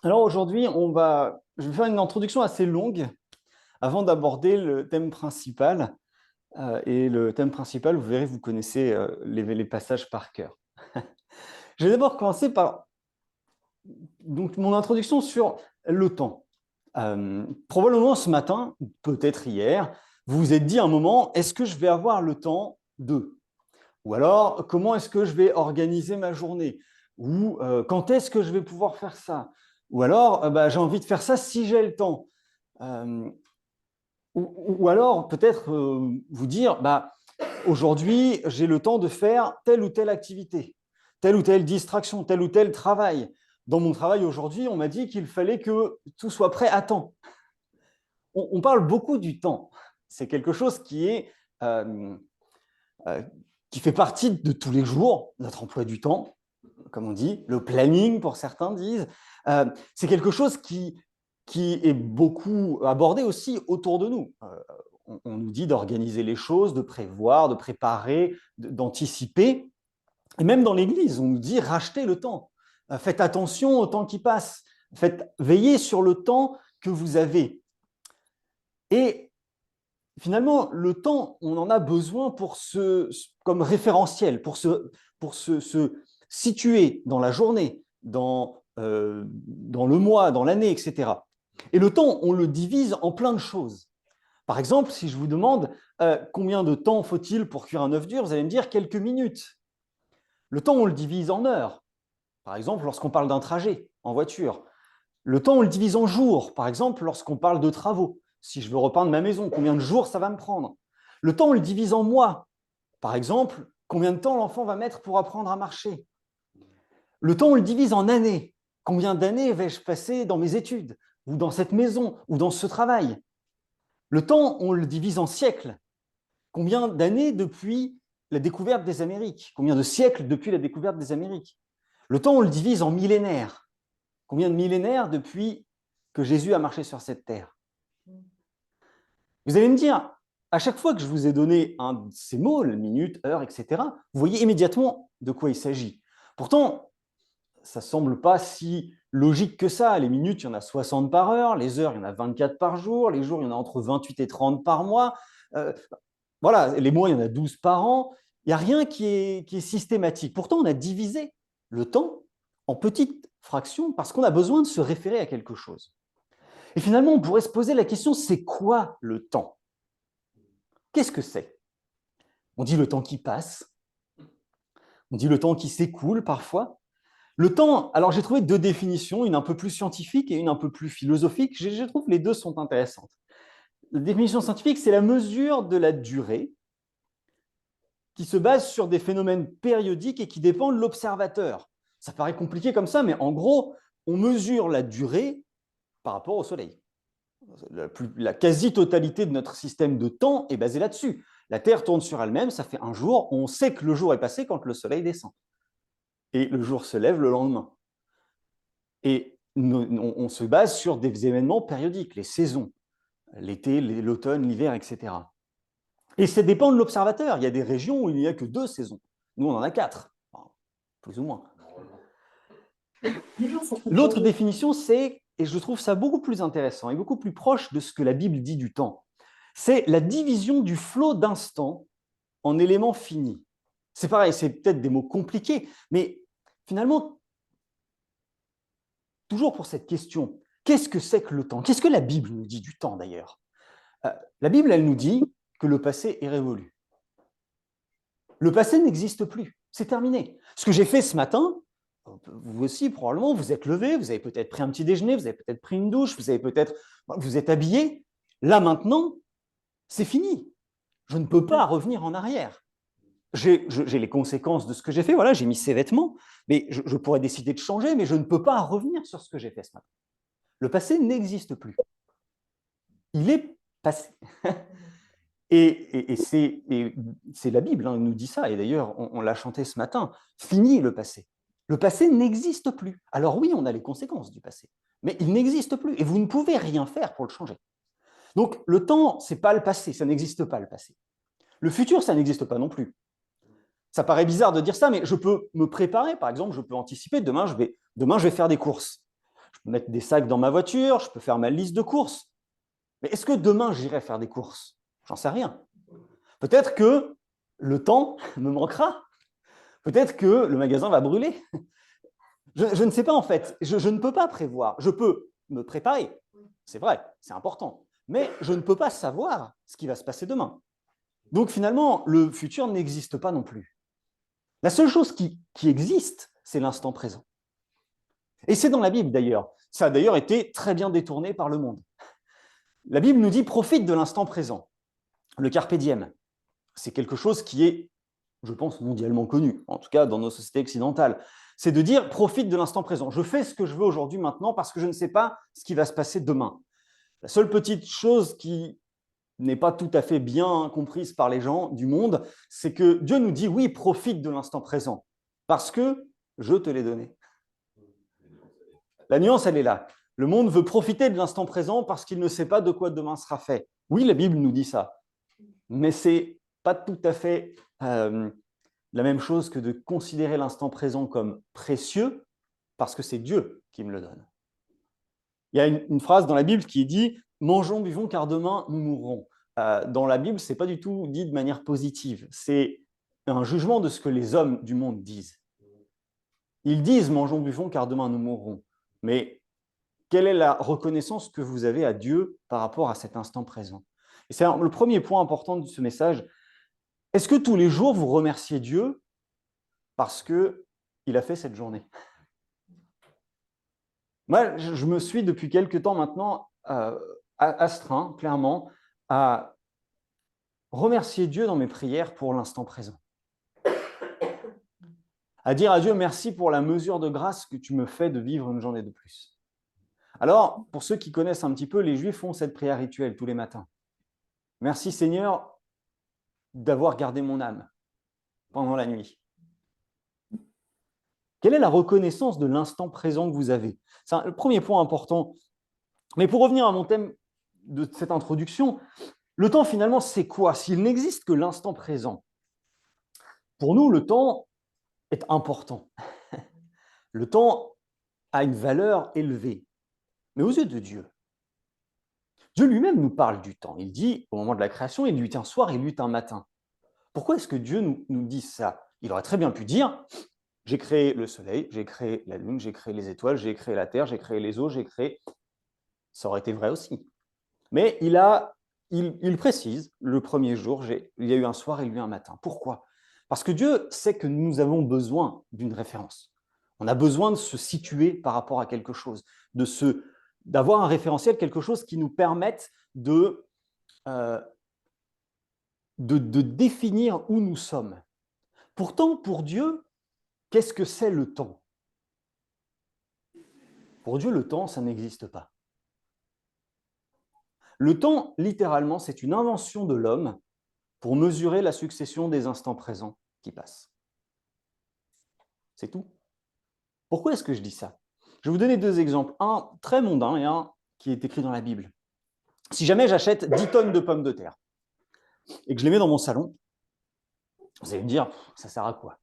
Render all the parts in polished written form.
Alors aujourd'hui, je vais faire une introduction assez longue avant d'aborder le thème principal. Et le thème principal, vous verrez, vous connaissez les passages par cœur. Je vais d'abord commencer par donc, mon introduction sur le temps. Probablement ce matin, peut-être hier, vous vous êtes dit un moment, est-ce que je vais avoir le temps de? Ou alors, comment est-ce que je vais organiser ma journée? Ou quand est-ce que je vais pouvoir faire ça? Ou alors, j'ai envie de faire ça si j'ai le temps. Euh, ou alors, peut-être vous dire, aujourd'hui, j'ai le temps de faire telle ou telle activité, telle ou telle distraction, tel ou tel travail. Dans mon travail aujourd'hui, on m'a dit qu'il fallait que tout soit prêt à temps. On parle beaucoup du temps. C'est quelque chose euh, euh, qui fait partie de tous les jours, notre emploi du temps, comme on dit, le planning pour certains disent. C'est quelque chose qui est beaucoup abordé aussi autour de nous. On nous dit d'organiser les choses, de prévoir, de préparer, d'anticiper. Et même dans l'Église, on nous dit racheter le temps. Faites attention au temps qui passe. Veillez sur le temps que vous avez. Et finalement, le temps, on en a besoin comme référentiel, pour se situer dans la journée, dans le mois, dans l'année, etc. Et le temps, on le divise en plein de choses. Par exemple, si je vous demande combien de temps faut-il pour cuire un œuf dur, vous allez me dire quelques minutes. Le temps, on le divise en heures. Par exemple, lorsqu'on parle d'un trajet en voiture. Le temps, on le divise en jours. Par exemple, lorsqu'on parle de travaux. Si je veux repeindre ma maison, combien de jours ça va me prendre? Le temps, on le divise en mois. Par exemple, combien de temps l'enfant va mettre pour apprendre à marcher? Le temps, on le divise en années. Combien d'années vais-je passer dans mes études, ou dans cette maison, ou dans ce travail? Le temps, on le divise en siècles. Combien d'années depuis la découverte des Amériques? Combien de siècles depuis la découverte des Amériques? Le temps, on le divise en millénaires. Combien de millénaires depuis que Jésus a marché sur cette terre? Vous allez me dire, à chaque fois que je vous ai donné un de ces mots, minute, heure, etc., vous voyez immédiatement de quoi il s'agit. Pourtant, ça ne semble pas si logique que ça. Les minutes, il y en a 60 par heure, les heures, il y en a 24 par jour, les jours, il y en a entre 28 et 30 par mois. Euh, voilà, les mois, il y en a 12 par an. Il n'y a rien qui est systématique. Pourtant, on a divisé le temps en petites fractions parce qu'on a besoin de se référer à quelque chose. Et finalement, on pourrait se poser la question, c'est quoi le temps? Qu'est-ce que c'est? On dit le temps qui passe, on dit le temps qui s'écoule parfois. Le temps, alors j'ai trouvé deux définitions, une un peu plus scientifique et une un peu plus philosophique. Je trouve que les deux sont intéressantes. La définition scientifique, c'est la mesure de la durée qui se base sur des phénomènes périodiques et qui dépendent de l'observateur. Ça paraît compliqué comme ça, mais en gros, on mesure la durée par rapport au Soleil. La quasi-totalité de notre système de temps est basée là-dessus. La Terre tourne sur elle-même, ça fait un jour, on sait que le jour est passé quand le Soleil descend. Et le jour se lève le lendemain. Et on se base sur des événements périodiques, les saisons, l'été, l'automne, l'hiver, etc. Et ça dépend de l'observateur. Il y a des régions où il n'y a que 2 saisons. Nous, on en a 4, enfin, plus ou moins. L'autre définition, c'est, et je trouve ça beaucoup plus intéressant et beaucoup plus proche de ce que la Bible dit du temps, c'est la division du flot d'instants en éléments finis. C'est pareil, c'est peut-être des mots compliqués, mais finalement, toujours pour cette question, qu'est-ce que c'est que le temps? Qu'est-ce que la Bible nous dit du temps d'ailleurs? La Bible, elle nous dit que le passé est révolu. Le passé n'existe plus, c'est terminé. Ce que j'ai fait ce matin, vous aussi probablement, vous êtes levé, vous avez peut-être pris un petit déjeuner, vous avez peut-être pris une douche, vous êtes habillé. Là maintenant, c'est fini. Je ne peux pas revenir en arrière. J'ai les conséquences de ce que j'ai fait. Voilà, j'ai mis ces vêtements, mais je pourrais décider de changer, mais je ne peux pas revenir sur ce que j'ai fait ce matin. Le passé n'existe plus. Il est passé. Et c'est la Bible, hein, elle nous dit ça, et d'ailleurs, on l'a chanté ce matin. Fini le passé. Le passé n'existe plus. Alors oui, on a les conséquences du passé, mais il n'existe plus, et vous ne pouvez rien faire pour le changer. Donc le temps, ce n'est pas le passé, ça n'existe pas le passé. Le futur, ça n'existe pas non plus. Ça paraît bizarre de dire ça, mais je peux me préparer. Par exemple, je peux anticiper. Demain, je vais faire des courses. je peux mettre des sacs dans ma voiture, je peux faire ma liste de courses. Mais est-ce que demain, j'irai faire des courses? J'en sais rien. Peut-être que le temps me manquera. Peut-être que le magasin va brûler. Je ne sais pas en fait. Je ne peux pas prévoir. Je peux me préparer. C'est vrai, c'est important. Mais je ne peux pas savoir ce qui va se passer demain. Donc finalement, le futur n'existe pas non plus. La seule chose qui existe, c'est l'instant présent. Et c'est dans la Bible d'ailleurs. Ça a d'ailleurs été très bien détourné par le monde. La Bible nous dit profite de l'instant présent. Le carpe diem, c'est quelque chose qui est, je pense, mondialement connu, en tout cas dans nos sociétés occidentales. C'est de dire profite de l'instant présent. Je fais ce que je veux aujourd'hui, maintenant, parce que je ne sais pas ce qui va se passer demain. La seule petite chose qui n'est pas tout à fait bien comprise par les gens du monde, c'est que Dieu nous dit oui, profite de l'instant présent, parce que je te l'ai donné. La nuance, elle est là. Le monde veut profiter de l'instant présent parce qu'il ne sait pas de quoi demain sera fait. Oui, la Bible nous dit ça, mais ce n'est pas tout à fait la même chose que de considérer l'instant présent comme précieux parce que c'est Dieu qui me le donne. Il y a une phrase dans la Bible qui dit « Mangeons, buvons, car demain nous mourrons ». Dans la Bible, ce n'est pas du tout dit de manière positive. C'est un jugement de ce que les hommes du monde disent. Ils disent « Mangeons, buvons, car demain nous mourrons ». Mais quelle est la reconnaissance que vous avez à Dieu par rapport à cet instant présent? Et c'est le premier point important de ce message. Est-ce que tous les jours, vous remerciez Dieu parce qu'il a fait cette journée? Moi, je me suis depuis quelque temps maintenant astreint, clairement, à remercier Dieu dans mes prières pour l'instant présent. À dire à Dieu merci pour la mesure de grâce que tu me fais de vivre une journée de plus. Alors, pour ceux qui connaissent un petit peu, les Juifs font cette prière rituelle tous les matins. Merci Seigneur d'avoir gardé mon âme pendant la nuit. Quelle est la reconnaissance de l'instant présent que vous avez? C'est le premier point important. Mais pour revenir à mon thème de cette introduction, le temps finalement c'est quoi? S'il n'existe que l'instant présent, pour nous le temps est important. Le temps a une valeur élevée. Mais aux yeux de Dieu, Dieu lui-même nous parle du temps. Il dit, au moment de la création, il y eut un soir, il y eut un matin. Pourquoi est-ce que Dieu nous dit ça? Il aurait très bien pu dire, j'ai créé le soleil, j'ai créé la lune, j'ai créé les étoiles, j'ai créé la terre, j'ai créé les eaux, j'ai créé... Ça aurait été vrai aussi. Mais il précise, le premier jour, il y a eu un soir et il y a eu un matin. Pourquoi? Parce que Dieu sait que nous avons besoin d'une référence. On a besoin de se situer par rapport à quelque chose, d'avoir un référentiel, quelque chose qui nous permette de définir où nous sommes. Pourtant, pour Dieu, qu'est-ce que c'est le temps? Pour Dieu, le temps, ça n'existe pas. Le temps, littéralement, c'est une invention de l'homme pour mesurer la succession des instants présents qui passent. C'est tout. Pourquoi est-ce que je dis ça? Je vais vous donner deux exemples, un très mondain et un qui est écrit dans la Bible. Si jamais j'achète 10 tonnes de pommes de terre et que je les mets dans mon salon, vous allez me dire, ça sert à quoi?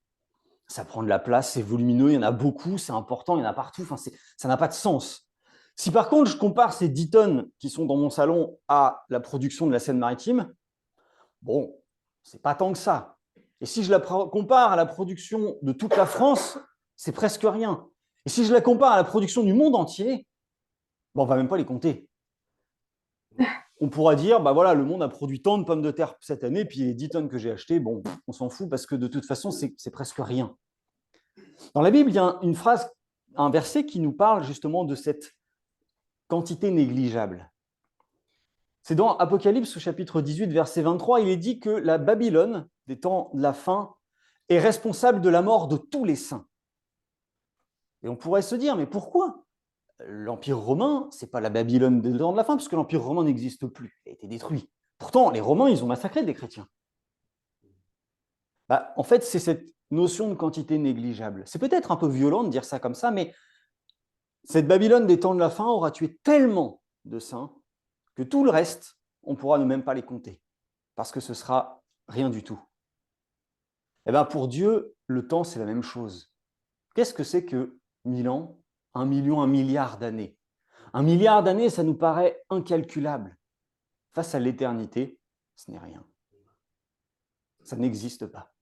Ça prend de la place, c'est volumineux, il y en a beaucoup, c'est important, il y en a partout, enfin, ça n'a pas de sens. Si par contre je compare ces 10 tonnes qui sont dans mon salon à la production de la Seine-Maritime, bon, c'est pas tant que ça. Et si je la compare à la production de toute la France, c'est presque rien. Et si je la compare à la production du monde entier, bon, on ne va même pas les compter. On pourra dire, bah voilà, le monde a produit tant de pommes de terre cette année, puis les 10 tonnes que j'ai achetées, bon, on s'en fout parce que de toute façon, c'est presque rien. Dans la Bible, il y a une phrase, un verset qui nous parle justement de cette quantité négligeable. C'est dans Apocalypse au chapitre 18, verset 23, il est dit que la Babylone, des temps de la fin, est responsable de la mort de tous les saints. Et on pourrait se dire, mais pourquoi? L'Empire romain, ce n'est pas la Babylone des temps de la fin, parce que l'Empire romain n'existe plus, il a été détruit. Pourtant, les Romains, ils ont massacré des chrétiens. Bah, en fait, c'est cette notion de quantité négligeable. C'est peut-être un peu violent de dire ça comme ça, mais cette Babylone des temps de la fin aura tué tellement de saints que tout le reste, on ne pourra même pas les compter, parce que ce sera rien du tout. Et bien pour Dieu, le temps, c'est la même chose. Qu'est-ce que c'est que 1000 ans, 1 million, 1 milliard d'années. 1 milliard d'années, ça nous paraît incalculable. Face à l'éternité, ce n'est rien. Ça n'existe pas.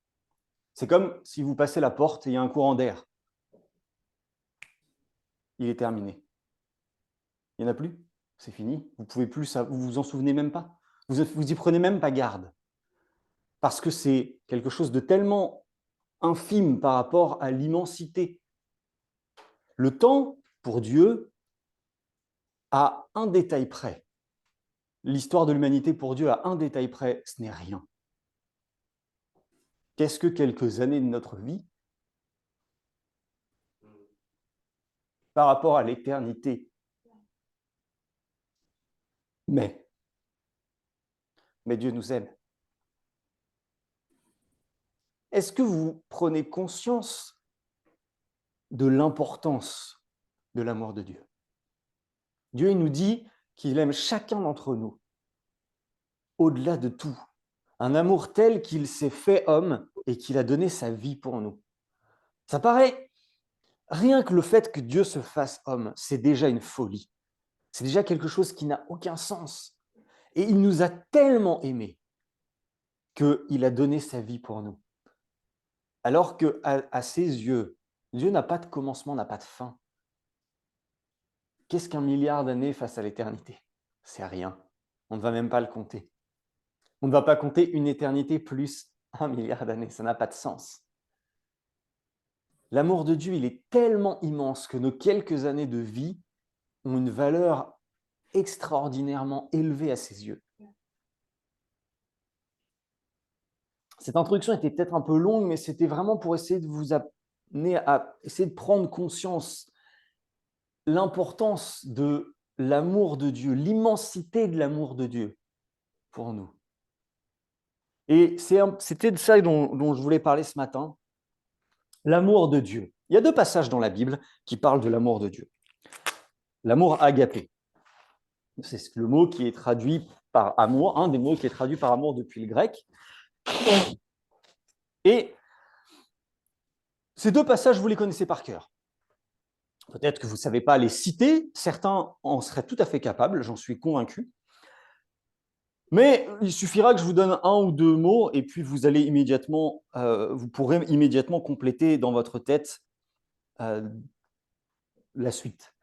C'est comme si vous passez la porte et il y a un courant d'air. Il est terminé. Il n'y en a plus. C'est fini. Vous pouvez plus, vous vous en souvenez même pas. Vous y prenez même pas garde. Parce que c'est quelque chose de tellement infime par rapport à l'immensité. Le temps, pour Dieu, à un détail près. L'histoire de l'humanité, pour Dieu, à un détail près, ce n'est rien. Qu'est-ce que quelques années de notre vie par rapport à l'éternité? Mais Dieu nous aime. Est-ce que vous prenez conscience de l'importance de l'amour de Dieu? Dieu, il nous dit qu'il aime chacun d'entre nous, au-delà de tout. Un amour tel qu'il s'est fait homme et qu'il a donné sa vie pour nous. Ça paraît, rien que le fait que Dieu se fasse homme, c'est déjà une folie. C'est déjà quelque chose qui n'a aucun sens. Et il nous a tellement aimés qu'il a donné sa vie pour nous. Alors qu'à ses yeux, Dieu n'a pas de commencement, n'a pas de fin. Qu'est-ce qu'un milliard d'années face à l'éternité? C'est rien. On ne va même pas le compter. On ne va pas compter une éternité plus 1 milliard d'années. Ça n'a pas de sens. L'amour de Dieu, il est tellement immense que nos quelques années de vie ont une valeur extraordinairement élevée à ses yeux. Cette introduction était peut-être un peu longue, mais c'était vraiment pour essayer de vous amener à essayer de prendre conscience l'importance de l'amour de Dieu, l'immensité de l'amour de Dieu pour nous. Et c'était de ça dont je voulais parler ce matin, l'amour de Dieu. Il y a 2 passages dans la Bible qui parlent de l'amour de Dieu. L'amour agapé, c'est le mot qui est traduit par amour, un des mots qui est traduit par amour depuis le grec. Et ces 2 passages, vous les connaissez par cœur. Peut-être que vous ne savez pas les citer, certains en seraient tout à fait capables, j'en suis convaincu. Mais il suffira que je vous donne 1 ou 2 mots et puis vous pourrez immédiatement compléter dans votre tête la suite.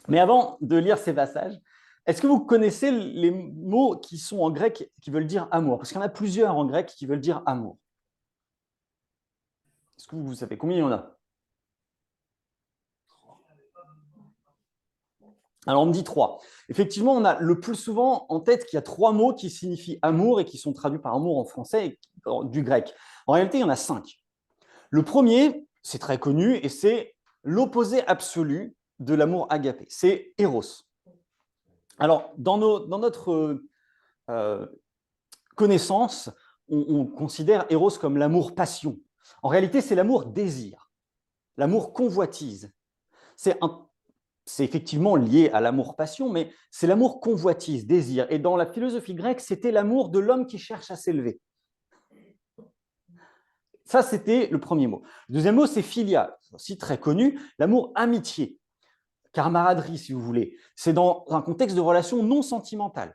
Mais avant de lire ces passages, est-ce que vous connaissez les mots qui sont en grec qui veulent dire amour? Parce qu'il y en a plusieurs en grec qui veulent dire amour. Est-ce que vous savez combien il y en a? Alors, on me dit 3. Effectivement, on a le plus souvent en tête qu'il y a 3 mots qui signifient amour et qui sont traduits par amour en français du grec. En réalité, il y en a 5. Le premier, c'est très connu et c'est l'opposé absolu de l'amour agapé. C'est Eros. Alors, dans notre connaissance, on considère Eros comme l'amour-passion. En réalité, c'est l'amour-désir, l'amour-convoitise. C'est effectivement lié à l'amour-passion, mais c'est l'amour-convoitise, désir. Et dans la philosophie grecque, c'était l'amour de l'homme qui cherche à s'élever. Ça, c'était le premier mot. Le deuxième mot, c'est philia, aussi très connu, l'amour-amitié, camaraderie, si vous voulez. C'est dans un contexte de relation non sentimentale.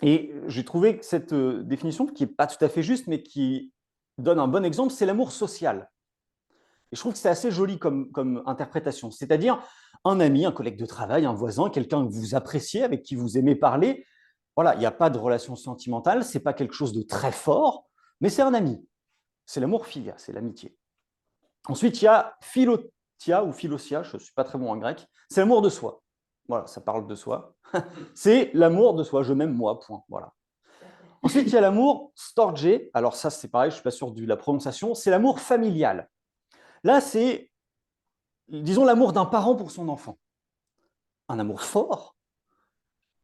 Et j'ai trouvé que cette définition, qui n'est pas tout à fait juste, mais qui donne un bon exemple, c'est l'amour social. Et je trouve que c'est assez joli comme interprétation. C'est-à-dire un ami, un collègue de travail, un voisin, quelqu'un que vous appréciez, avec qui vous aimez parler. Voilà, il n'y a pas de relation sentimentale, ce n'est pas quelque chose de très fort, mais c'est un ami. C'est l'amour philia, c'est l'amitié. Ensuite, il y a philotia ou philosia, je ne suis pas très bon en grec, c'est l'amour de soi. Voilà, ça parle de soi. C'est l'amour de soi, je m'aime moi, point. Voilà. Ensuite, il y a l'amour storge. Alors ça, c'est pareil, je ne suis pas sûr de la prononciation. C'est l'amour familial. Là, c'est, disons, l'amour d'un parent pour son enfant. Un amour fort,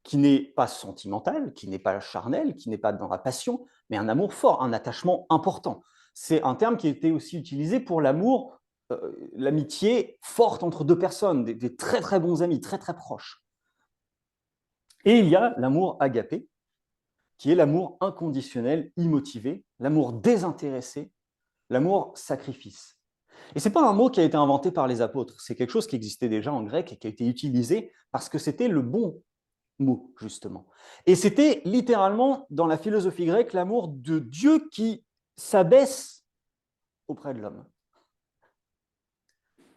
qui n'est pas sentimental, qui n'est pas charnel, qui n'est pas dans la passion, mais un amour fort, un attachement important. C'est un terme qui a été aussi utilisé pour l'amour, l'amitié forte entre 2 personnes, des très très bons amis, très très proches. Et il y a l'amour agapé, qui est l'amour inconditionnel, immotivé, l'amour désintéressé, l'amour sacrifice. Et ce n'est pas un mot qui a été inventé par les apôtres, c'est quelque chose qui existait déjà en grec et qui a été utilisé parce que c'était le bon mot, justement. Et c'était littéralement, dans la philosophie grecque, l'amour de Dieu qui s'abaisse auprès de l'homme.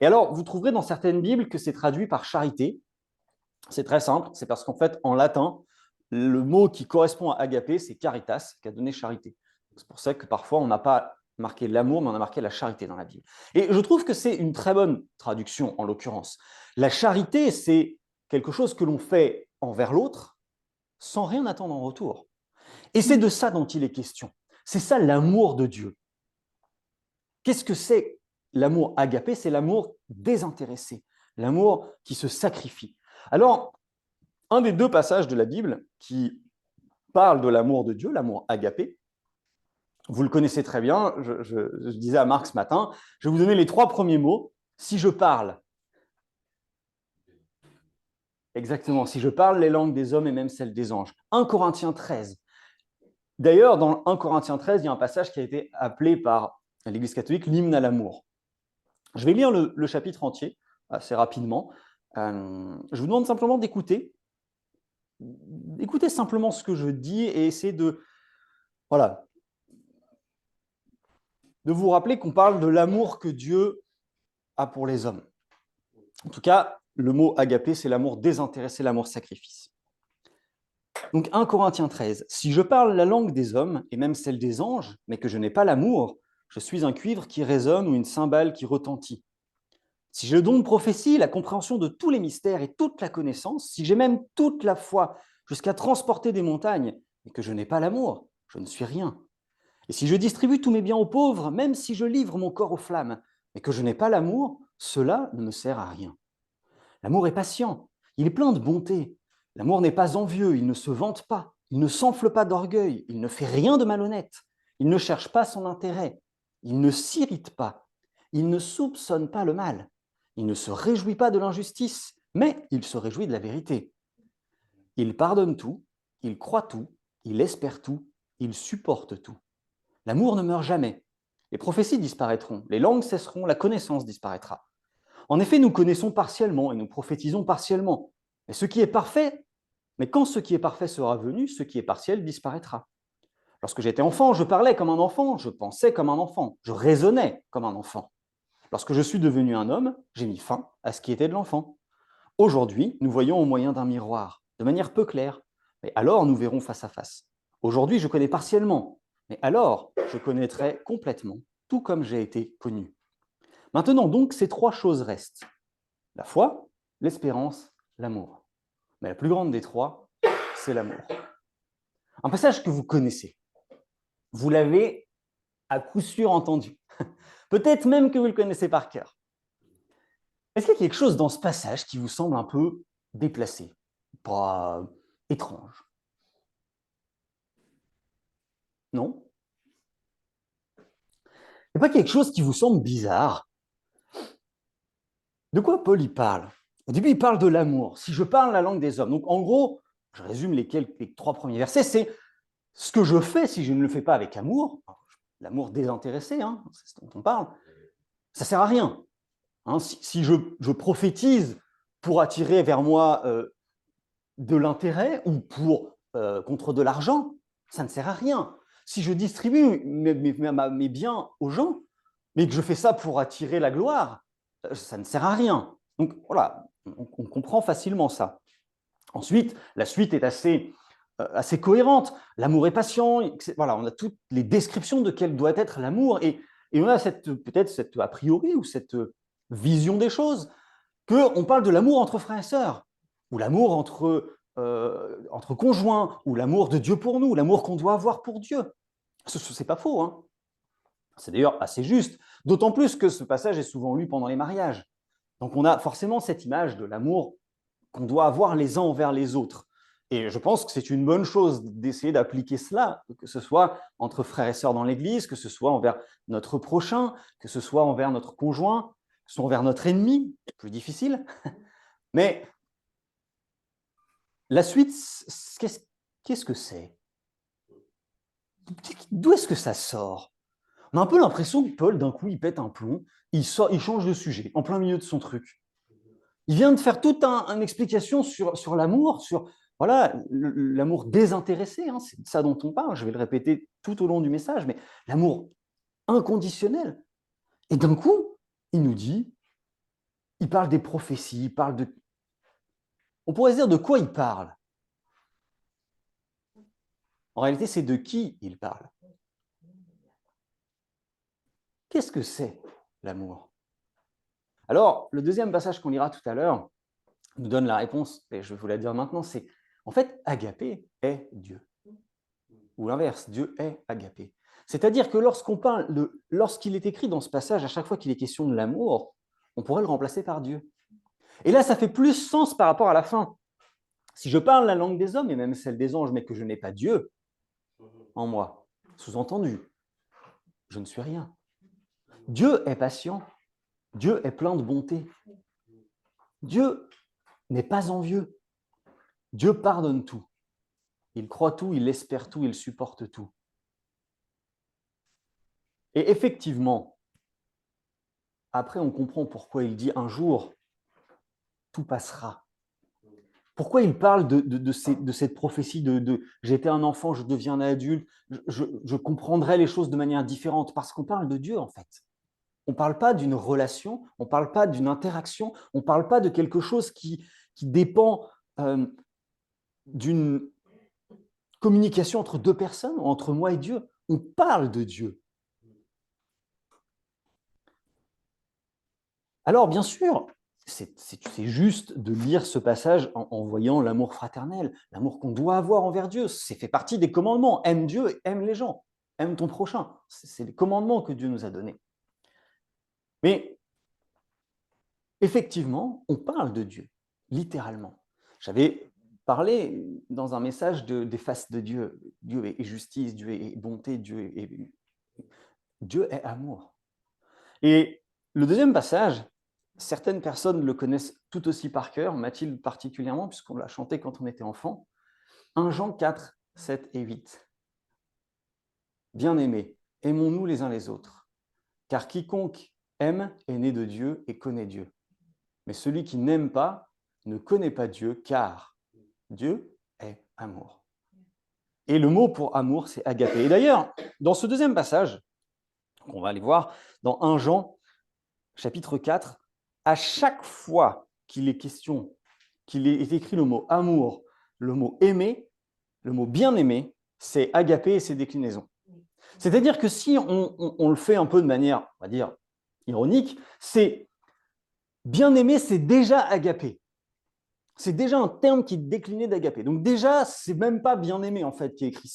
Et alors, vous trouverez dans certaines Bibles que c'est traduit par charité. C'est très simple, c'est parce qu'en fait, en latin, le mot qui correspond à agapé, c'est caritas, qui a donné charité. C'est pour ça que parfois, on n'a pas marqué l'amour, mais on a marqué la charité dans la Bible. Et je trouve que c'est une très bonne traduction, en l'occurrence. La charité, c'est quelque chose que l'on fait envers l'autre sans rien attendre en retour. Et c'est de ça dont il est question. C'est ça l'amour de Dieu. Qu'est-ce que c'est l'amour agapé? C'est l'amour désintéressé, l'amour qui se sacrifie. Alors, un des deux passages de la Bible qui parle de l'amour de Dieu, l'amour agapé, vous le connaissez très bien, je disais à Marc ce matin, je vais vous donner les 3 premiers mots. Si je parle, exactement, si je parle les langues des hommes et même celles des anges. 1 Corinthiens 13. D'ailleurs, dans 1 Corinthiens 13, il y a un passage qui a été appelé par l'Église catholique l'hymne à l'amour. Je vais lire le chapitre entier assez rapidement. Je vous demande simplement d'écouter. Écoutez simplement ce que je dis et essayez de, voilà, de vous rappeler qu'on parle de l'amour que Dieu a pour les hommes. En tout cas, le mot agapé, c'est l'amour désintéressé, l'amour sacrifice. Donc 1 Corinthiens 13. Si je parle la langue des hommes et même celle des anges, mais que je n'ai pas l'amour, je suis un cuivre qui résonne ou une cymbale qui retentit. Si j'ai le don de prophétie, la compréhension de tous les mystères et toute la connaissance, si j'ai même toute la foi jusqu'à transporter des montagnes et que je n'ai pas l'amour, je ne suis rien. Et si je distribue tous mes biens aux pauvres, même si je livre mon corps aux flammes, mais que je n'ai pas l'amour, cela ne me sert à rien. L'amour est patient, il est plein de bonté. L'amour n'est pas envieux, il ne se vante pas, il ne s'enfle pas d'orgueil, il ne fait rien de malhonnête, il ne cherche pas son intérêt, il ne s'irrite pas, il ne soupçonne pas le mal, il ne se réjouit pas de l'injustice, mais il se réjouit de la vérité. Il pardonne tout, il croit tout, il espère tout, il supporte tout. L'amour ne meurt jamais. Les prophéties disparaîtront, les langues cesseront, la connaissance disparaîtra. En effet, nous connaissons partiellement et nous prophétisons partiellement. Mais ce qui est parfait, mais quand ce qui est parfait sera venu, ce qui est partiel disparaîtra. Lorsque j'étais enfant, je parlais comme un enfant, je pensais comme un enfant, je raisonnais comme un enfant. Lorsque je suis devenu un homme, j'ai mis fin à ce qui était de l'enfant. Aujourd'hui, nous voyons au moyen d'un miroir, de manière peu claire, mais alors nous verrons face à face. Aujourd'hui, je connais partiellement, mais alors je connaîtrai complètement, tout comme j'ai été connu. Maintenant donc, ces 3 choses restent. La foi, l'espérance, l'amour. Mais la plus grande des 3, c'est l'amour. Un passage que vous connaissez. Vous l'avez à coup sûr entendu. Peut-être même que vous le connaissez par cœur. Est-ce qu'il y a quelque chose dans ce passage qui vous semble un peu déplacé, pas étrange? Non? Il n'y a pas quelque chose qui vous semble bizarre? De quoi Paul y parle? Au début, il parle de l'amour. Si je parle la langue des hommes. Donc, en gros, je résume les 3 premiers versets, c'est ce que je fais si je ne le fais pas avec amour, l'amour désintéressé, hein, c'est ce dont on parle, ça ne sert à rien. Hein, si je prophétise pour attirer vers moi de l'intérêt ou contre de l'argent, ça ne sert à rien. Si je distribue mes biens aux gens, mais que je fais ça pour attirer la gloire, ça ne sert à rien. Donc voilà, on comprend facilement ça. Ensuite, la suite est assez cohérente. L'amour est patient. Voilà, on a toutes les descriptions de quel doit être l'amour. Et on a peut-être cette a priori ou cette vision des choses qu'on parle de l'amour entre frères et sœurs, ou l'amour entre conjoints, ou l'amour de Dieu pour nous, l'amour qu'on doit avoir pour Dieu. Ce n'est pas faux, hein. C'est d'ailleurs assez juste, d'autant plus que ce passage est souvent lu pendant les mariages. Donc on a forcément cette image de l'amour qu'on doit avoir les uns envers les autres. Et je pense que c'est une bonne chose d'essayer d'appliquer cela, que ce soit entre frères et sœurs dans l'Église, que ce soit envers notre prochain, que ce soit envers notre conjoint, que ce soit envers notre ennemi, plus difficile. Mais la suite, qu'est-ce que c'est? D'où est-ce que ça sort? On a un peu l'impression que Paul, d'un coup, il pète un plomb, il change de sujet, en plein milieu de son truc. Il vient de faire toute une explication sur l'amour, sur voilà, l'amour désintéressé, hein, c'est de ça dont on parle, je vais le répéter tout au long du message, mais l'amour inconditionnel. Et d'un coup, il nous dit, il parle des prophéties, il parle de... On pourrait se dire de quoi il parle. En réalité, c'est de qui il parle. Qu'est-ce que c'est l'amour? Alors, le deuxième passage qu'on lira tout à l'heure nous donne la réponse, et je vais vous la dire maintenant, c'est en fait, agapé est Dieu. Ou l'inverse, Dieu est agapé. C'est-à-dire que lorsqu'il est écrit dans ce passage, à chaque fois qu'il est question de l'amour, on pourrait le remplacer par Dieu. Et là, ça fait plus sens par rapport à la fin. Si je parle la langue des hommes, et même celle des anges, mais que je n'ai pas Dieu en moi, sous-entendu, je ne suis rien. Dieu est patient, Dieu est plein de bonté. Dieu n'est pas envieux. Dieu pardonne tout. Il croit tout, il espère tout, il supporte tout. Et effectivement, après on comprend pourquoi il dit un jour, tout passera. Pourquoi il parle de cette prophétie de j'étais un enfant, je deviens un adulte, je comprendrai les choses de manière différente, parce qu'on parle de Dieu en fait. On ne parle pas d'une relation, on ne parle pas d'une interaction, on ne parle pas de quelque chose qui dépend d'une communication entre deux personnes, entre moi et Dieu. On parle de Dieu. Alors, bien sûr, c'est juste de lire ce passage en voyant l'amour fraternel, l'amour qu'on doit avoir envers Dieu. C'est fait partie des commandements. Aime Dieu et aime les gens. Aime ton prochain. C'est les commandements que Dieu nous a donnés. Mais effectivement, on parle de Dieu, littéralement. J'avais parlé dans un message des faces de Dieu. Dieu est justice, Dieu est bonté, Dieu est amour. Et le deuxième passage, certaines personnes le connaissent tout aussi par cœur, Mathilde particulièrement, puisqu'on l'a chanté quand on était enfant. 1 Jean 4, 7 et 8. Bien-aimés, aimons-nous les uns les autres, car quiconque aime est né de Dieu et connaît Dieu. Mais celui qui n'aime pas ne connaît pas Dieu, car Dieu est amour. Et le mot pour amour, c'est agapé. Et d'ailleurs, dans ce deuxième passage, qu'on va aller voir, dans 1 Jean, chapitre 4, à chaque fois qu'il est question, qu'il est écrit le mot amour, le mot aimer, le mot bien-aimé, c'est agapé et ses déclinaisons. C'est-à-dire que si on le fait un peu de manière, on va dire, ironique, c'est bien-aimé, c'est déjà agapé. C'est déjà un terme qui est décliné d'agapé. Donc déjà, c'est même pas bien-aimé en fait qui est écrit.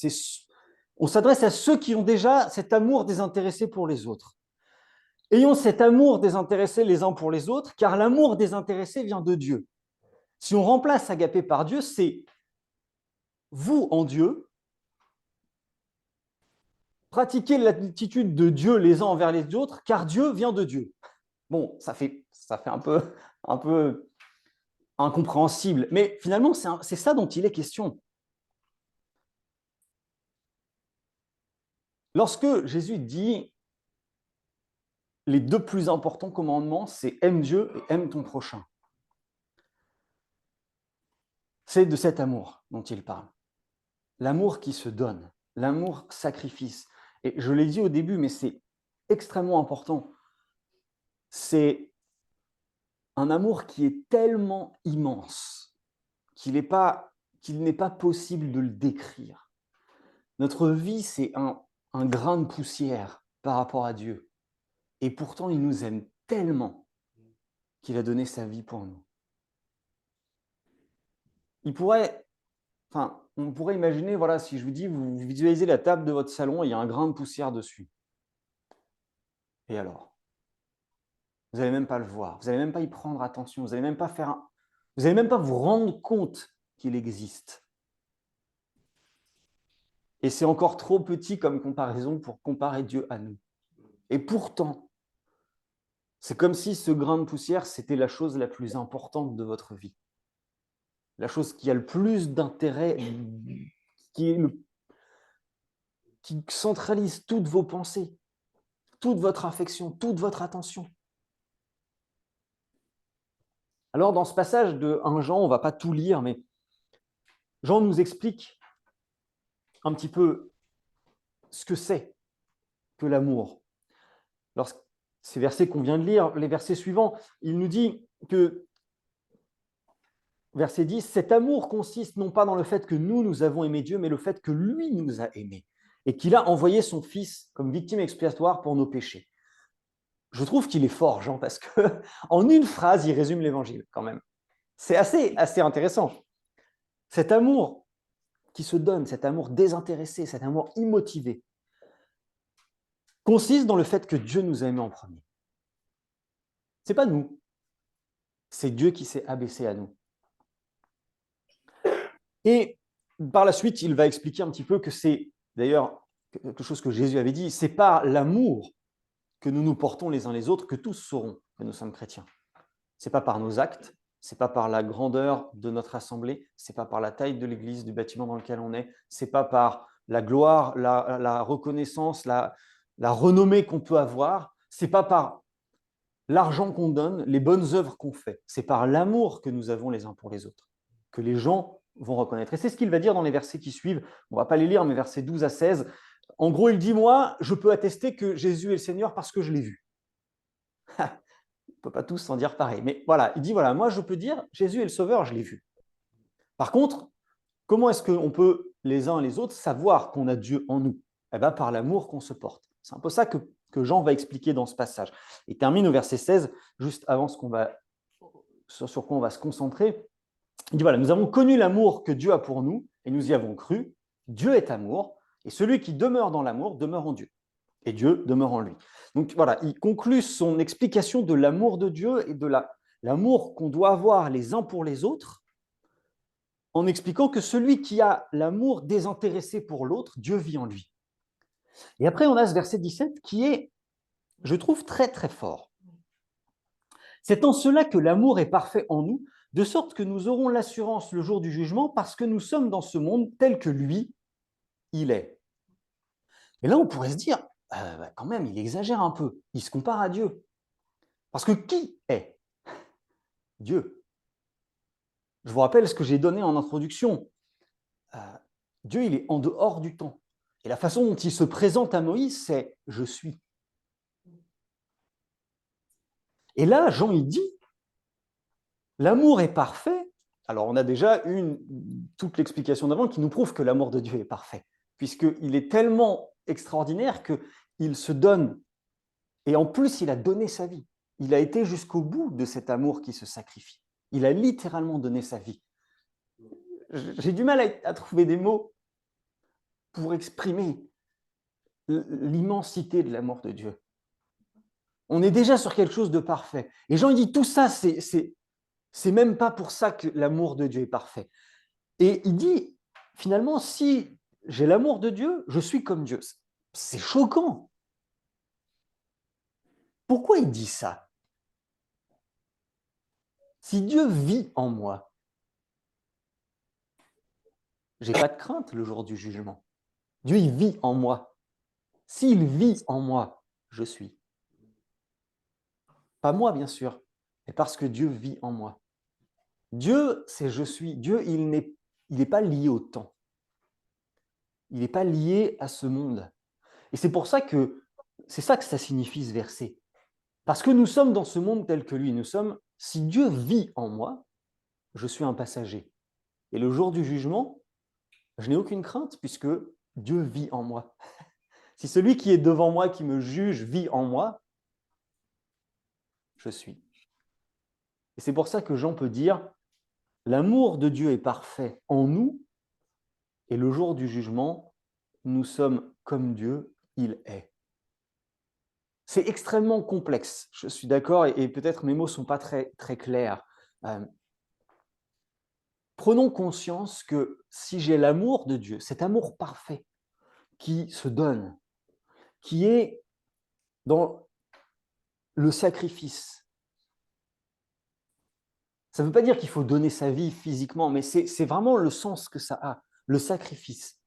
On s'adresse à ceux qui ont déjà cet amour désintéressé pour les autres. Ayons cet amour désintéressé les uns pour les autres, car l'amour désintéressé vient de Dieu. Si on remplace agapé par Dieu, c'est vous en Dieu, pratiquez l'attitude de Dieu les uns envers les autres, car Dieu vient de Dieu. Bon, ça fait un peu incompréhensible, mais finalement, c'est ça dont il est question. Lorsque Jésus dit les deux plus importants commandements, c'est aime Dieu et aime ton prochain. C'est de cet amour dont il parle. L'amour qui se donne, l'amour sacrifice. Et je l'ai dit au début, mais c'est extrêmement important. C'est un amour qui est tellement immense qu'il n'est pas possible de le décrire. Notre vie, c'est un grain de poussière par rapport à Dieu. Et pourtant, il nous aime tellement qu'il a donné sa vie pour nous. On pourrait imaginer, voilà, si je vous dis, vous visualisez la table de votre salon et il y a un grain de poussière dessus. Et alors? Vous n'allez même pas le voir, vous n'allez même pas y prendre attention, vous n'allez même pas vous rendre compte qu'il existe. Et c'est encore trop petit comme comparaison pour comparer Dieu à nous. Et pourtant, c'est comme si ce grain de poussière, c'était la chose la plus importante de votre vie. La chose qui a le plus d'intérêt, qui centralise toutes vos pensées. toute votre affection, toute votre attention. Alors, dans ce passage de 1 Jean, on ne va pas tout lire, mais Jean nous explique un petit peu ce que c'est que l'amour. Ces versets qu'on vient de lire, les versets suivants, il nous dit que, verset 10, « Cet amour consiste non pas dans le fait que nous avons aimé Dieu, mais le fait que lui nous a aimés et qu'il a envoyé son Fils comme victime expiatoire pour nos péchés. » Je trouve qu'il est fort, Jean, parce qu'en une phrase, il résume l'Évangile quand même. C'est assez intéressant. Cet amour qui se donne, cet amour désintéressé, cet amour immotivé, consiste dans le fait que Dieu nous a aimés en premier. Ce n'est pas nous, c'est Dieu qui s'est abaissé à nous. Et par la suite, il va expliquer un petit peu que c'est, d'ailleurs, quelque chose que Jésus avait dit, c'est par l'amour que nous nous portons les uns les autres que tous sauront que nous sommes chrétiens. Ce n'est pas par nos actes, ce n'est pas par la grandeur de notre assemblée, ce n'est pas par la taille de l'église, du bâtiment dans lequel on est, ce n'est pas par la gloire, la reconnaissance, la renommée qu'on peut avoir, ce n'est pas par l'argent qu'on donne, les bonnes œuvres qu'on fait, c'est par l'amour que nous avons les uns pour les autres, que les gens vont reconnaître. Et c'est ce qu'il va dire dans les versets qui suivent, on ne va pas les lire, mais versets 12 à 16. En gros, il dit, moi, je peux attester que Jésus est le Seigneur parce que je l'ai vu. On ne peut pas tous s'en dire pareil. Mais voilà, il dit, voilà, moi, je peux dire, Jésus est le Sauveur, je l'ai vu. Par contre, comment est-ce qu'on peut, les uns et les autres, savoir qu'on a Dieu en nous? Eh bien, par l'amour qu'on se porte. C'est un peu ça que Jean va expliquer dans ce passage. Il termine au verset 16, juste avant sur quoi on va se concentrer. Il dit, voilà, nous avons connu l'amour que Dieu a pour nous, et nous y avons cru. Dieu est amour, et celui qui demeure dans l'amour demeure en Dieu, et Dieu demeure en lui. Donc voilà, il conclut son explication de l'amour de Dieu et de l'amour qu'on doit avoir les uns pour les autres, en expliquant que celui qui a l'amour désintéressé pour l'autre, Dieu vit en lui. Et après, on a ce verset 17 qui est, je trouve, très très fort. C'est en cela que l'amour est parfait en nous, de sorte que nous aurons l'assurance le jour du jugement parce que nous sommes dans ce monde tel que lui, il est. Et là, on pourrait se dire, quand même, il exagère un peu, il se compare à Dieu. Parce que qui est Dieu? Je vous rappelle ce que j'ai donné en introduction. Dieu, il est en dehors du temps. Et la façon dont il se présente à Moïse, c'est « je suis ». Et là, Jean, il dit, l'amour est parfait. Alors, on a déjà toute l'explication d'avant qui nous prouve que l'amour de Dieu est parfait, puisqu'il est tellement extraordinaire qu'il se donne, et en plus, il a donné sa vie. Il a été jusqu'au bout de cet amour qui se sacrifie. Il a littéralement donné sa vie. J'ai du mal à trouver des mots pour exprimer l'immensité de l'amour de Dieu. On est déjà sur quelque chose de parfait. Et Jean dit, tout ça, c'est même pas pour ça que l'amour de Dieu est parfait. Et il dit, finalement, si j'ai l'amour de Dieu, je suis comme Dieu. C'est choquant. Pourquoi il dit ça? Si Dieu vit en moi, j'ai pas de crainte le jour du jugement. Dieu, il vit en moi. S'il vit en moi, je suis. Pas moi, bien sûr, mais parce que Dieu vit en moi. Dieu, c'est je suis. Dieu, il n'est pas lié au temps. Il n'est pas lié à ce monde. Et c'est pour ça que c'est ça que ça signifie ce verset. Parce que nous sommes dans ce monde tel que lui. Nous sommes, si Dieu vit en moi, je suis un passager. Et le jour du jugement, je n'ai aucune crainte puisque Dieu vit en moi. Si celui qui est devant moi, qui me juge, vit en moi, je suis. Et c'est pour ça que Jean peut dire, l'amour de Dieu est parfait en nous, et le jour du jugement, nous sommes comme Dieu, il est. C'est extrêmement complexe, je suis d'accord, et peut-être mes mots ne sont pas très, très clairs. Prenons conscience que si j'ai l'amour de Dieu, cet amour parfait qui se donne, qui est dans le sacrifice, ça ne veut pas dire qu'il faut donner sa vie physiquement, mais c'est vraiment le sens que ça a, le sacrifice.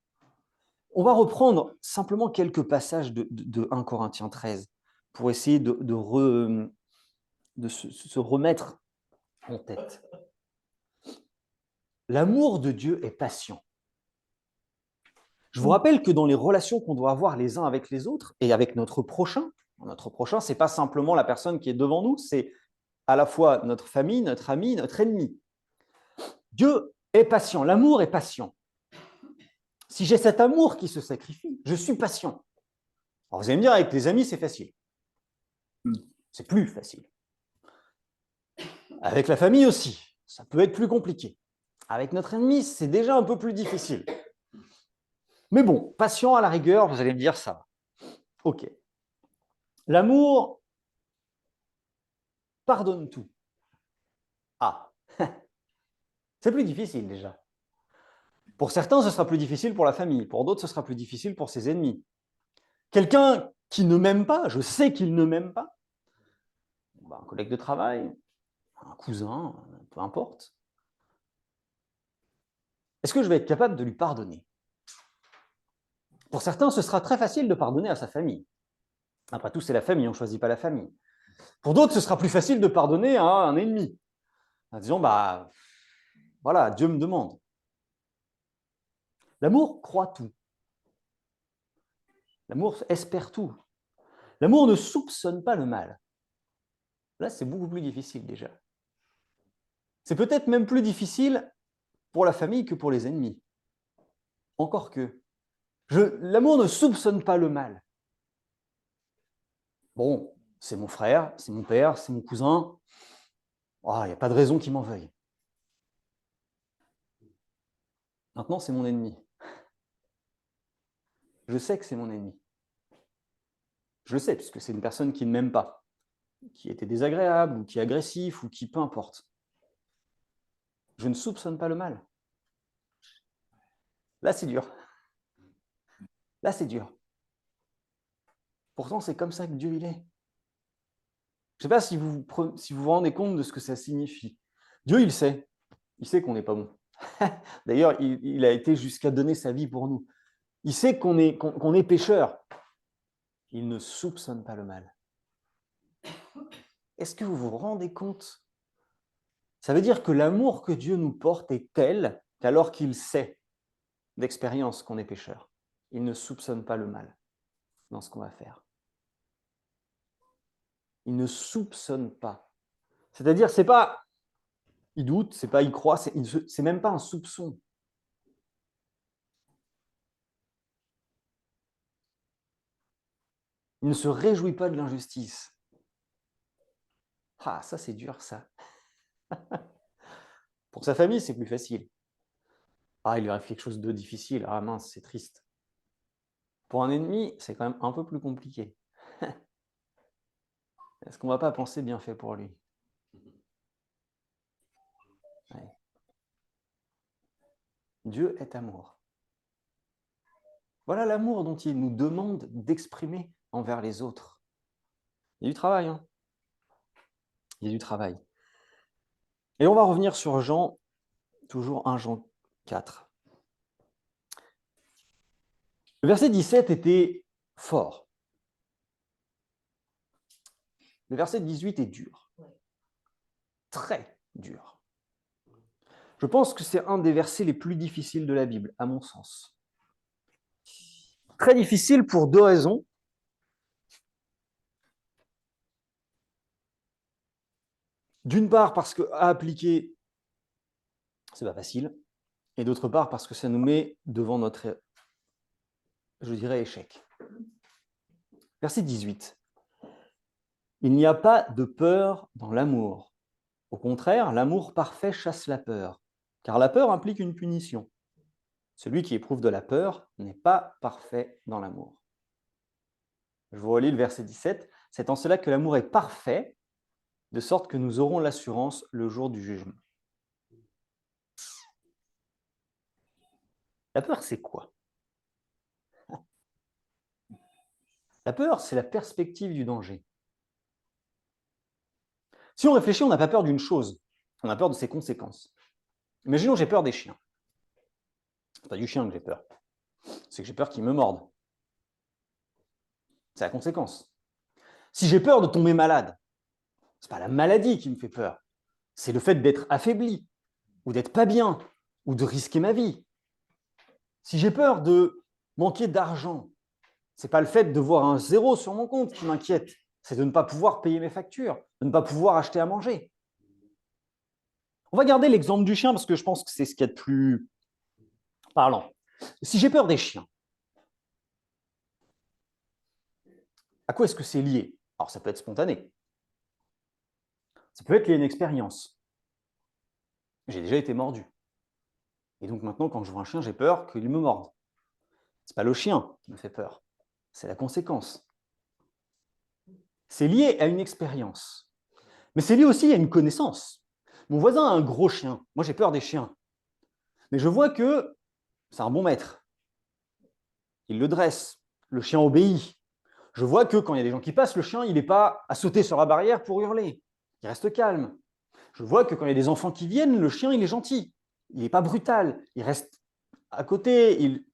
On va reprendre simplement quelques passages de 1 Corinthiens 13. pour essayer de se remettre en tête. L'amour de Dieu est patient. Je vous rappelle que dans les relations qu'on doit avoir les uns avec les autres et avec notre prochain, ce n'est pas simplement la personne qui est devant nous, c'est à la fois notre famille, notre ami, notre ennemi. Dieu est patient, l'amour est patient. Si j'ai cet amour qui se sacrifie, je suis patient. Alors vous allez me dire, avec les amis, c'est facile. C'est plus facile. Avec la famille aussi, ça peut être plus compliqué. Avec notre ennemi, c'est déjà un peu plus difficile. Mais bon, patient à la rigueur, vous allez me dire ça. Ok. L'amour pardonne tout. Ah, c'est plus difficile déjà. Pour certains, ce sera plus difficile pour la famille. Pour d'autres, ce sera plus difficile pour ses ennemis. Quelqu'un qui ne m'aime pas, je sais qu'il ne m'aime pas. Un collègue de travail, un cousin, peu importe. Est-ce que je vais être capable de lui pardonner? Pour certains, ce sera très facile de pardonner à sa famille. Après tout, c'est la famille, on ne choisit pas la famille. Pour d'autres, ce sera plus facile de pardonner à un ennemi. En disant, voilà, Dieu me demande. L'amour croit tout. L'amour espère tout. L'amour ne soupçonne pas le mal. Là, c'est beaucoup plus difficile déjà. C'est peut-être même plus difficile pour la famille que pour les ennemis. Encore que. L'amour ne soupçonne pas le mal. Bon, c'est mon frère, c'est mon père, c'est mon cousin. Il n'y a pas de raison qu'il m'en veuille. Maintenant, c'est mon ennemi. Je sais que c'est mon ennemi. Je le sais, puisque c'est une personne qui ne m'aime pas, qui était désagréable, ou qui est agressif, ou qui peu importe. Je ne soupçonne pas le mal. Là, c'est dur. Là, c'est dur. Pourtant, c'est comme ça que Dieu il est. Je ne sais pas si vous vous rendez compte de ce que ça signifie. Dieu, il sait. Il sait qu'on n'est pas bon. D'ailleurs, il a été jusqu'à donner sa vie pour nous. Il sait qu'on est pécheur. Il ne soupçonne pas le mal. Est-ce que vous vous rendez compte? Ça veut dire que l'amour que Dieu nous porte est tel qu'alors qu'il sait d'expérience qu'on est pécheur, il ne soupçonne pas le mal dans ce qu'on va faire. Il ne soupçonne pas. C'est-à-dire, c'est pas il doute, c'est pas il croit, c'est même pas un soupçon. Il ne se réjouit pas de l'injustice. Ah, ça c'est dur, ça. Pour sa famille, c'est plus facile. Ah, il lui arrive quelque chose de difficile. Ah mince, c'est triste. Pour un ennemi, c'est quand même un peu plus compliqué. Est-ce qu'on ne va pas penser bien fait pour lui? Ouais. Dieu est amour. Voilà l'amour dont il nous demande d'exprimer envers les autres. Il y a du travail, hein? Il y a du travail. Et on va revenir sur Jean, toujours 1 Jean 4. Le verset 17 était fort. Le verset 18 est dur. Très dur. Je pense que c'est un des versets les plus difficiles de la Bible, à mon sens. Très difficile pour deux raisons. D'une part, parce qu'à appliquer, c'est pas facile. Et d'autre part, parce que ça nous met devant notre, je dirais, échec. Verset 18. Il n'y a pas de peur dans l'amour. Au contraire, l'amour parfait chasse la peur, car la peur implique une punition. Celui qui éprouve de la peur n'est pas parfait dans l'amour. Je vous relis le verset 17. C'est en cela que l'amour est parfait, de sorte que nous aurons l'assurance le jour du jugement. La peur, c'est quoi? La peur, c'est la perspective du danger. Si on réfléchit, on n'a pas peur d'une chose, on a peur de ses conséquences. Imaginons que j'ai peur des chiens. C'est pas du chien que j'ai peur, c'est que j'ai peur qu'il me morde. C'est la conséquence. Si j'ai peur de tomber malade, ce n'est pas la maladie qui me fait peur, c'est le fait d'être affaibli, ou d'être pas bien, ou de risquer ma vie. Si j'ai peur de manquer d'argent, ce n'est pas le fait de voir un zéro sur mon compte qui m'inquiète, c'est de ne pas pouvoir payer mes factures, de ne pas pouvoir acheter à manger. On va garder l'exemple du chien parce que je pense que c'est ce qu'il y a de plus parlant. Si j'ai peur des chiens, à quoi est-ce que c'est lié? Alors, ça peut être spontané. Ça peut être lié à une expérience. J'ai déjà été mordu. Et donc maintenant, quand je vois un chien, j'ai peur qu'il me morde. Ce n'est pas le chien qui me fait peur, c'est la conséquence. C'est lié à une expérience. Mais c'est lié aussi à une connaissance. Mon voisin a un gros chien. Moi, j'ai peur des chiens. Mais je vois que c'est un bon maître. Il le dresse. Le chien obéit. Je vois que quand il y a des gens qui passent, le chien, il n'est pas à sauter sur la barrière pour hurler. Il reste calme. Je vois que quand il y a des enfants qui viennent, le chien, il est gentil. Il n'est pas brutal. Il reste à côté.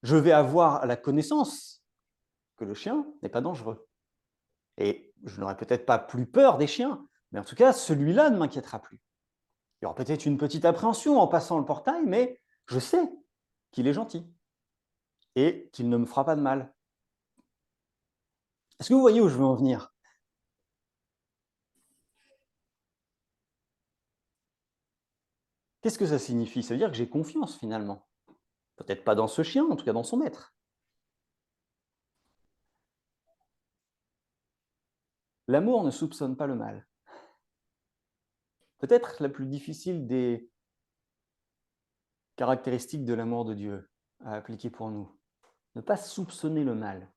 Je vais avoir la connaissance que le chien n'est pas dangereux. Et je n'aurai peut-être pas plus peur des chiens, mais en tout cas, celui-là ne m'inquiétera plus. Il y aura peut-être une petite appréhension en passant le portail, mais je sais qu'il est gentil et qu'il ne me fera pas de mal. Est-ce que vous voyez où je veux en venir? Qu'est-ce que ça signifie? Ça veut dire que j'ai confiance finalement. Peut-être pas dans ce chien, en tout cas dans son maître. L'amour ne soupçonne pas le mal. Peut-être la plus difficile des caractéristiques de l'amour de Dieu à appliquer pour nous. Ne pas soupçonner le mal.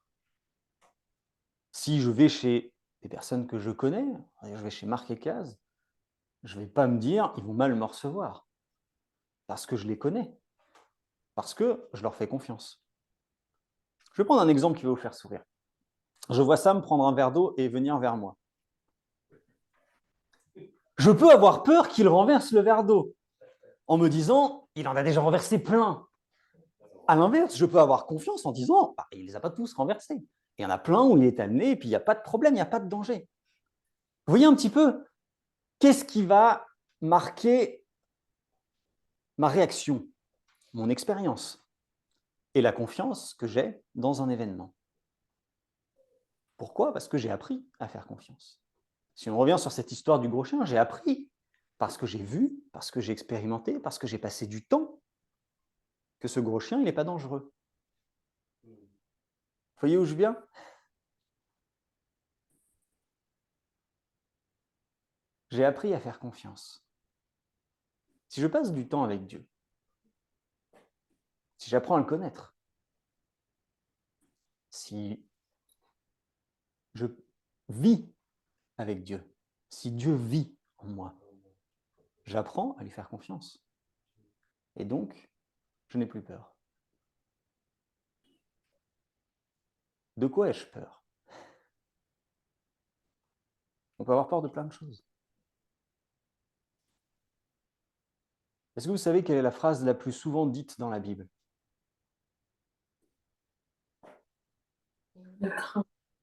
Si je vais chez des personnes que je connais, je vais chez Marc et Caz, je ne vais pas me dire ils vont mal me recevoir. Parce que je les connais. Parce que je leur fais confiance. Je vais prendre un exemple qui va vous faire sourire. Je vois Sam prendre un verre d'eau et venir vers moi. Je peux avoir peur qu'il renverse le verre d'eau en me disant il en a déjà renversé plein. À l'inverse, je peux avoir confiance en disant il ne les a pas tous renversés. Il y en a plein où il est amené et puis il n'y a pas de problème, il n'y a pas de danger. Vous voyez un petit peu qu'est-ce qui va marquer ma réaction, mon expérience et la confiance que j'ai dans un événement. Pourquoi? Parce que j'ai appris à faire confiance. Si on revient sur cette histoire du gros chien, j'ai appris parce que j'ai vu, parce que j'ai expérimenté, parce que j'ai passé du temps que ce gros chien, il n'est pas dangereux. Vous voyez où je viens? J'ai appris à faire confiance. Si je passe du temps avec Dieu, si j'apprends à le connaître, si je vis avec Dieu, si Dieu vit en moi, j'apprends à lui faire confiance. Et donc, je n'ai plus peur. De quoi ai-je peur? On peut avoir peur de plein de choses. Est-ce que vous savez quelle est la phrase la plus souvent dite dans la Bible?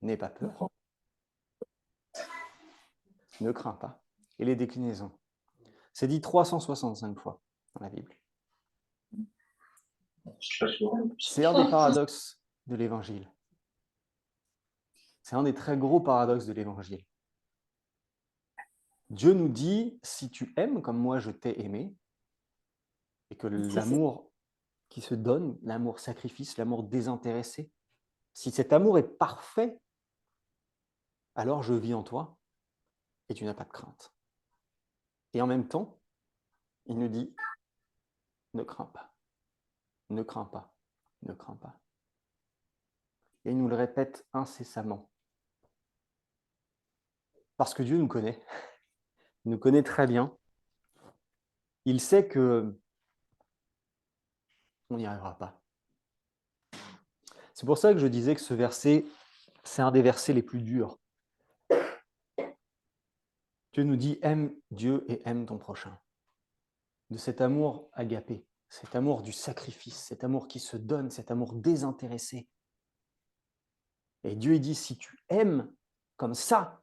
N'aie pas peur. Ne crains pas. Et les déclinaisons. C'est dit 365 fois dans la Bible. C'est un des paradoxes de l'Évangile. C'est un des très gros paradoxes de l'Évangile. Dieu nous dit, si tu aimes comme moi je t'ai aimé, et que l'amour qui se donne, l'amour sacrifice, l'amour désintéressé, si cet amour est parfait, alors je vis en toi et tu n'as pas de crainte. Et en même temps, il nous dit, ne crains pas, ne crains pas, ne crains pas. Et il nous le répète incessamment. Parce que Dieu nous connaît, il nous connaît très bien. Il sait que on n'y arrivera pas. C'est pour ça que je disais que ce verset, c'est un des versets les plus durs. Dieu nous dit, aime Dieu et aime ton prochain. De cet amour agapé, cet amour du sacrifice, cet amour qui se donne, cet amour désintéressé. Et Dieu il dit, si tu aimes comme ça,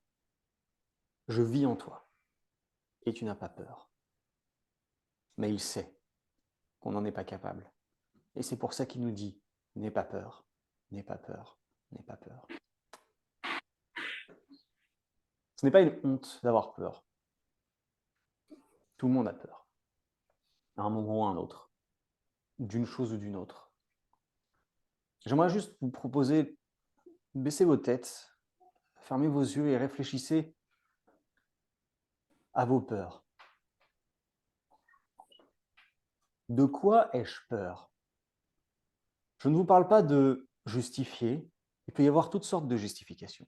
je vis en toi. Et tu n'as pas peur. Mais il sait qu'on n'en est pas capable. Et c'est pour ça qu'il nous dit, n'aie pas peur, n'aie pas peur, n'aie pas peur. Ce n'est pas une honte d'avoir peur. Tout le monde a peur, à un moment ou à un autre, d'une chose ou d'une autre. J'aimerais juste vous proposer, baissez vos têtes, fermez vos yeux et réfléchissez à vos peurs. De quoi ai-je peur? Je ne vous parle pas de justifier. Il peut y avoir toutes sortes de justifications.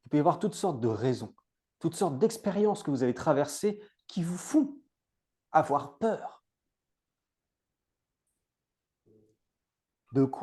Il peut y avoir toutes sortes de raisons, toutes sortes d'expériences que vous avez traversées qui vous font avoir peur. De quoi